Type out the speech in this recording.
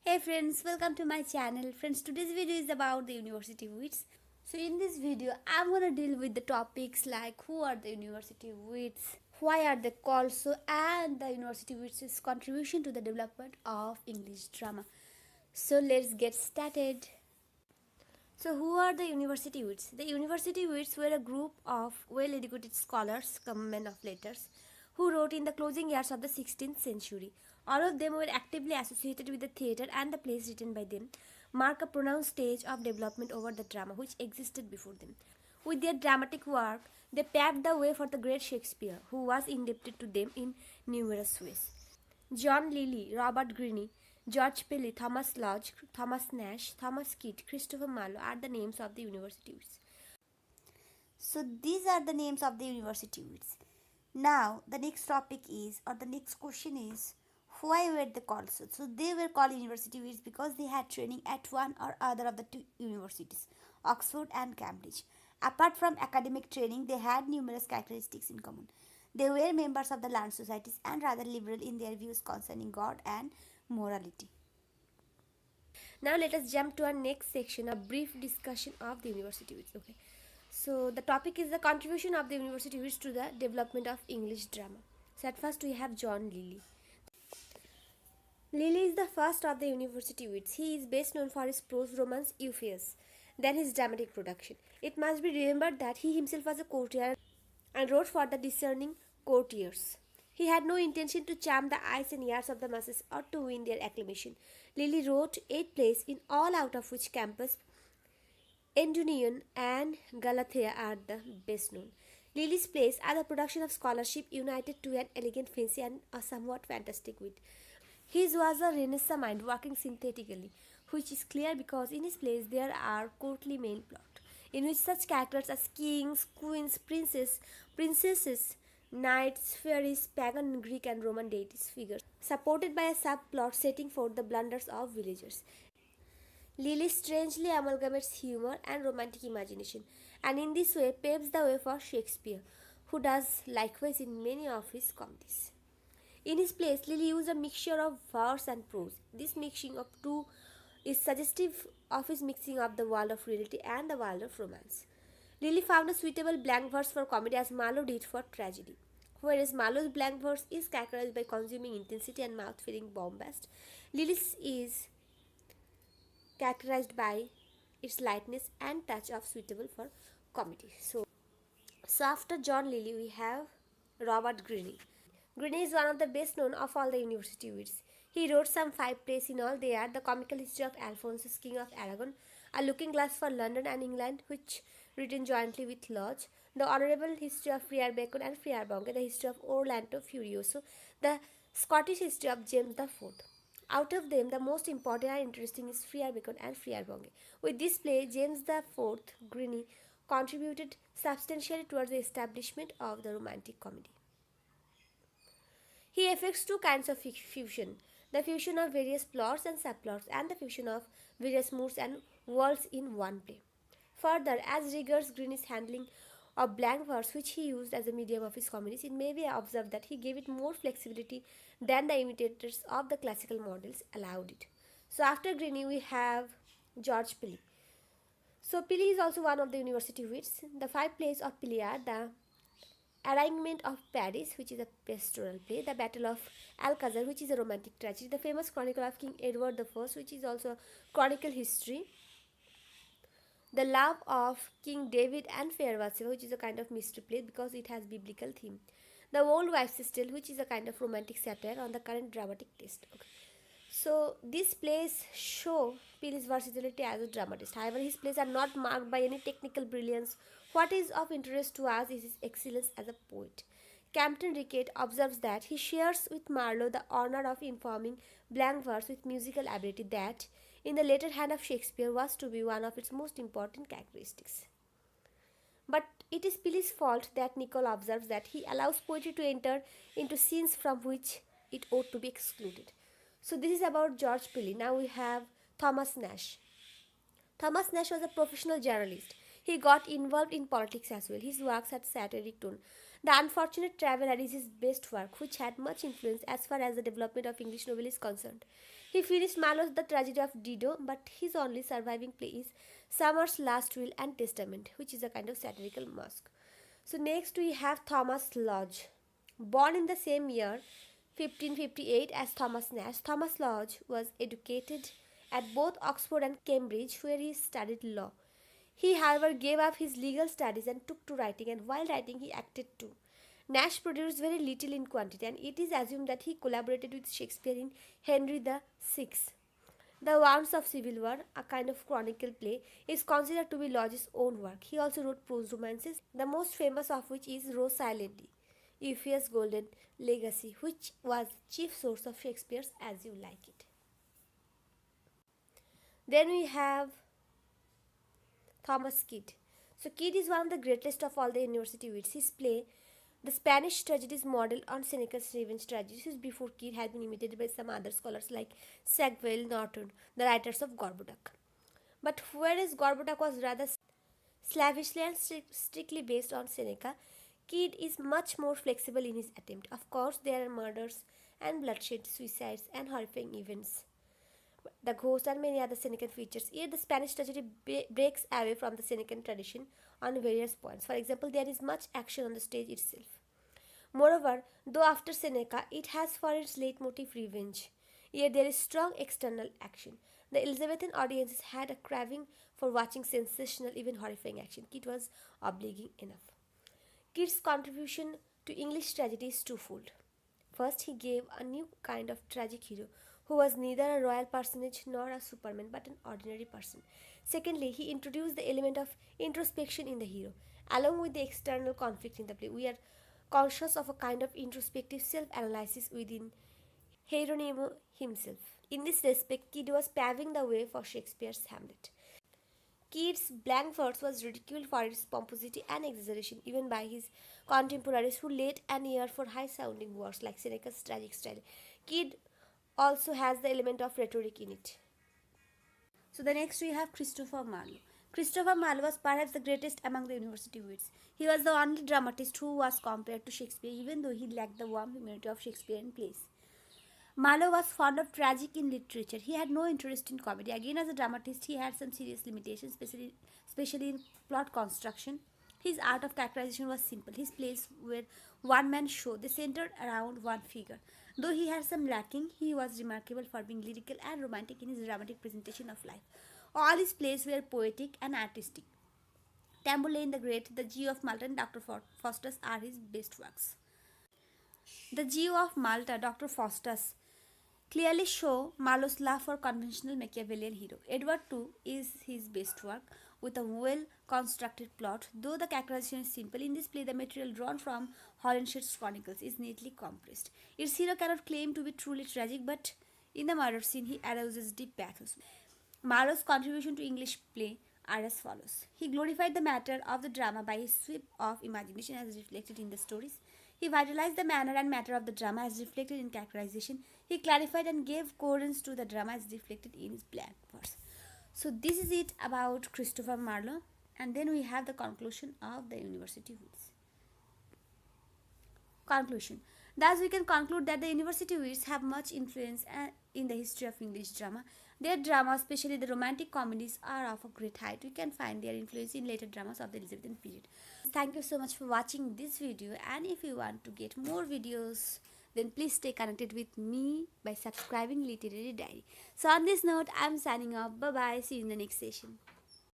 Hey friends, welcome to my channel. Friends, today's video is about the University Wits. So in this video, I'm gonna deal with the topics like who are the University Wits, why are they called so, and the University Wits' contribution to the development of English drama. So let's get started. So who are the University Wits? The University Wits were a group of well-educated scholars, men of letters, who wrote in the closing years of the 16th century. All of them were actively associated with the theatre, and the plays written by them mark a pronounced stage of development over the drama which existed before them. With their dramatic work, they paved the way for the great Shakespeare, who was indebted to them in numerous ways. John Lilly, Robert Greene, George Pelly, Thomas Lodge, Thomas Nash, Thomas Kidd, Christopher Marlowe are the names of the universities. So these are the names of the universities. Now the next topic is, or the next question is, why were they called so? So they were called universities because they had training at one or other of the two universities, Oxford and Cambridge. Apart from academic training, they had numerous characteristics in common. They were members of the learned societies and rather liberal in their views concerning God and morality. Now let us jump to our next section, a brief discussion of the universities. Okay. So the topic is the contribution of the universities to the development of English drama. So at first we have John Lilly. Lilly is the first of the university wits. He is best known for his prose romance Euphues, then his dramatic production. It must be remembered that he himself was a courtier and wrote for the discerning courtiers. He had no intention to charm the eyes and ears of the masses or to win their acclamation. Lilly wrote 8 plays, in all out of which Campus, Endymion, and Galatea are the best known. Lilly's plays are the production of scholarship united to an elegant fancy and a somewhat fantastic wit. His was a Renaissance mind working synthetically, which is clear because in his plays there are courtly main plot, in which such characters as kings, queens, princesses, knights, fairies, pagan Greek and Roman deities figure, supported by a subplot setting forth the blunders of villagers. Lilly strangely amalgamates humor and romantic imagination, and in this way paves the way for Shakespeare, who does likewise in many of his comedies. In his plays, Lilly used a mixture of verse and prose. This mixing of two is suggestive of his mixing of the world of reality and the world of romance. Lilly found a suitable blank verse for comedy as Marlowe did for tragedy. Whereas Marlowe's blank verse is characterized by consuming intensity and mouth-filling bombast, Lilly's is characterized by its lightness and touch of suitable for comedy. So after John Lilly, we have Robert Greene. Greene is one of the best known of all the university wits. He wrote some 5 plays in all. They are The Comical History of Alphonsus, King of Aragon, A Looking Glass for London and England, which written jointly with Lodge, The Honourable History of Friar Bacon and Friar Bungay, The History of Orlando Furioso, The Scottish History of James IV. Out of them, the most important and interesting is Friar Bacon and Friar Bungay. With this play, James IV, Greene, contributed substantially towards the establishment of the romantic comedy. He effects 2 kinds of fusion, the fusion of various plots and subplots and the fusion of various moods and worlds in one play. Further, as regards Greene's handling of blank verse which he used as a medium of his comedies, it may be observed that he gave it more flexibility than the imitators of the classical models allowed it. So after Greene we have George Pelly. So Pelly is also one of the university wits. The 5 plays of Pelly are the Arraignment of Paris, which is a pastoral play, The Battle of Alcazar, which is a romantic tragedy, the famous Chronicle of King Edward I, which is also a chronicle history, The Love of King David and Fair Bathsheba, which is a kind of mystery play because it has biblical theme, The Old Wife's Tale, which is a kind of romantic satire on the current dramatic taste. Okay. So these plays show Pelly's versatility as a dramatist. However, his plays are not marked by any technical brilliance. What is of interest to us is his excellence as a poet. Campton Rickett observes that he shares with Marlowe the honor of informing blank verse with musical ability that, in the later hand of Shakespeare, was to be one of its most important characteristics. But it is Pelly's fault that Nicole observes that he allows poetry to enter into scenes from which it ought to be excluded. So this is about George Pelly. Now we have Thomas Nash. Thomas Nash was a professional journalist. He got involved in politics as well. His works had satiric tone. The Unfortunate Traveller is his best work, which had much influence as far as the development of English novel is concerned. He finished Marlowe's The Tragedy of Dido, but his only surviving play is Summer's Last Will and Testament, which is a kind of satirical masque. So next we have Thomas Lodge. Born in the same year, 1558, as Thomas Nash, Thomas Lodge was educated at both Oxford and Cambridge, where he studied law. He, however, gave up his legal studies and took to writing, and while writing, he acted too. Nash produced very little in quantity, and it is assumed that he collaborated with Shakespeare in Henry VI. The Wounds of Civil War, a kind of chronicle play, is considered to be Lodge's own work. He also wrote prose romances, the most famous of which is Rose Silently, Euphues' Golden Legacy, which was the chief source of Shakespeare's As You Like It. Then we have Thomas Kyd. So Kyd is one of the greatest of all the university wits. His play, The Spanish Tragedy, is modeled on Seneca's Revenge tragedies, which before Kyd had been imitated by some other scholars like Sackville Norton, the writers of Gorboduc. But whereas Gorboduc was rather slavishly and strictly based on Seneca, Kyd is much more flexible in his attempt. Of course, there are murders and bloodshed, suicides, and horrifying events, the ghost, and many other Senecan features. Yet the Spanish tragedy breaks away from the Senecan tradition on various points. For example, there is much action on the stage itself. Moreover, though after Seneca, it has for its leitmotif revenge, yet there is strong external action. The Elizabethan audiences had a craving for watching sensational, even horrifying action. Kyd was obliging enough. Kyd's contribution to English tragedy is twofold. First, he gave a new kind of tragic hero who was neither a royal personage nor a superman but an ordinary person. Secondly, he introduced the element of introspection in the hero. Along with the external conflict in the play, we are conscious of a kind of introspective self-analysis within Hieronymo himself. In this respect, Kyd was paving the way for Shakespeare's Hamlet. Kyd's blank verse was ridiculed for its pomposity and exaggeration even by his contemporaries, who laid an ear for high-sounding words like Seneca's tragic style. Kyd also has the element of rhetoric in it. So the next we have Christopher Marlowe. Christopher Marlowe was perhaps the greatest among the university wits. He was the only dramatist who was compared to Shakespeare, even though he lacked the warm humanity of Shakespearean plays. Marlowe was fond of tragic in literature. He had no interest in comedy. Again, as a dramatist, he had some serious limitations, especially in plot construction. His art of characterization was simple. His plays were one-man show. They centered around one figure. Though he had some lacking, he was remarkable for being lyrical and romantic in his dramatic presentation of life. All his plays were poetic and artistic. Tamburlaine the Great, The Jew of Malta, and Dr. Faustus are his best works. The Jew of Malta, Dr. Faustus, clearly show Marlowe's love for conventional Machiavellian hero. Edward II is his best work, with a well-constructed plot. Though the characterization is simple, in this play the material drawn from Holinshed's Chronicles is neatly compressed. Its hero cannot claim to be truly tragic, but in the murder scene he arouses deep pathos. Marlowe's contribution to English play are as follows. He glorified the matter of the drama by his sweep of imagination as reflected in the stories. He vitalized the manner and matter of the drama as reflected in characterization. He clarified and gave coherence to the drama as reflected in his blank verse. So this is it about Christopher Marlowe, and then we have the conclusion of the university wits. Conclusion. Thus we can conclude that the university wits have much influence in the history of English drama. Their dramas, especially the romantic comedies, are of a great height. We can find their influence in later dramas of the Elizabethan period. Thank you so much for watching this video, and if you want to get more videos, then please stay connected with me by subscribing Literary Diary. So on this note, I am signing off. Bye bye. See you in the next session.